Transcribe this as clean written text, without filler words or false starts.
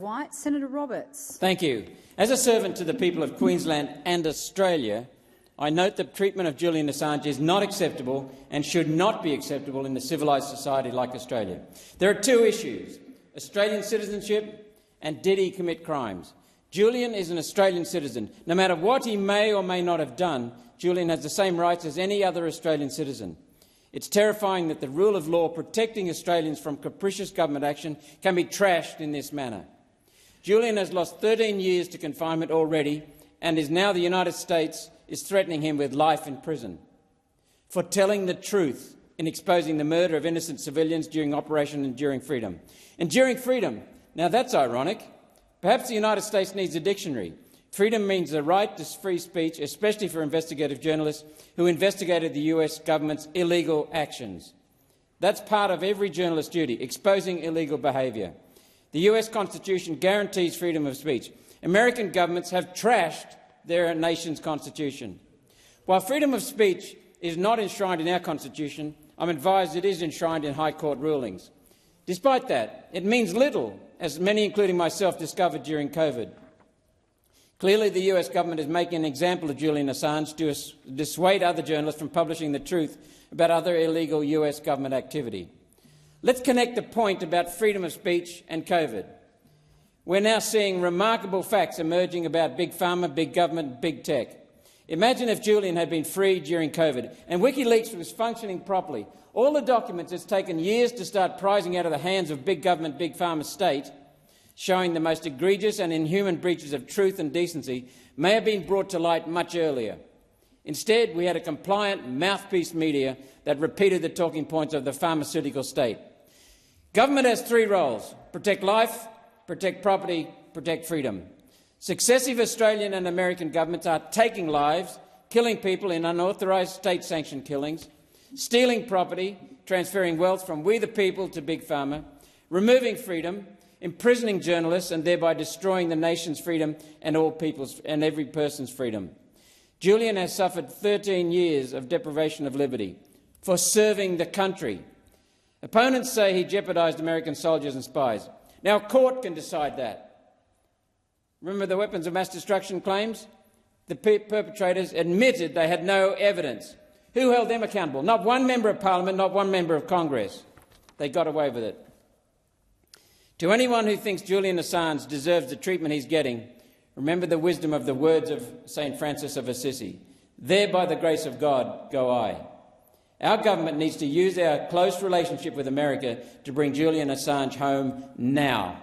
White. Senator Roberts. Thank you. As a servant to the people of Queensland and Australia, I note that treatment of Julian Assange is not acceptable and should not be acceptable in a civilised society like Australia. There are two issues: Australian citizenship and did he commit crimes. Julian is an Australian citizen. No matter what he may or may not have done, Julian has the same rights as any other Australian citizen. It's terrifying that the rule of law protecting Australians from capricious government action can be trashed in this manner. Julian has lost 13 years to confinement already, and is now the United States is threatening him with life in prison for telling the truth in exposing the murder of innocent civilians during Operation Enduring Freedom. Enduring Freedom. Now that's ironic. Perhaps the United States needs a dictionary. Freedom means the right to free speech, especially for investigative journalists who investigated the US government's illegal actions. That's part of every journalist's duty, exposing illegal behaviour. The US Constitution guarantees freedom of speech. American governments have trashed their nation's constitution. While freedom of speech is not enshrined in our constitution, I'm advised it is enshrined in High Court rulings. Despite that, it means little, as many, including myself, discovered during COVID. Clearly, the US government is making an example of Julian Assange to dissuade other journalists from publishing the truth about other illegal US government activity. Let's connect the point about freedom of speech and COVID. We're now seeing remarkable facts emerging about big pharma, big government, big tech. Imagine if Julian had been freed during COVID and WikiLeaks was functioning properly. All the documents it's taken years to start prizing out of the hands of big government, big pharma state, showing the most egregious and inhuman breaches of truth and decency, may have been brought to light much earlier. Instead, we had a compliant mouthpiece media that repeated the talking points of the pharmaceutical state. Government has three roles: protect life, protect property, protect freedom. Successive Australian and American governments are taking lives, killing people in unauthorised state-sanctioned killings, stealing property, transferring wealth from we the people to big pharma, removing freedom, imprisoning journalists and thereby destroying the nation's freedom and every person's freedom. Julian has suffered 13 years of deprivation of liberty for serving the country. Opponents say he jeopardised American soldiers and spies. Now a court can decide that. Remember the weapons of mass destruction claims? The perpetrators admitted they had no evidence. Who held them accountable? Not one member of Parliament, not one member of Congress. They got away with it. To anyone who thinks Julian Assange deserves the treatment he's getting, remember the wisdom of the words of St. Francis of Assisi. There, by the grace of God, go I. Our government needs to use our close relationship with America to bring Julian Assange home now.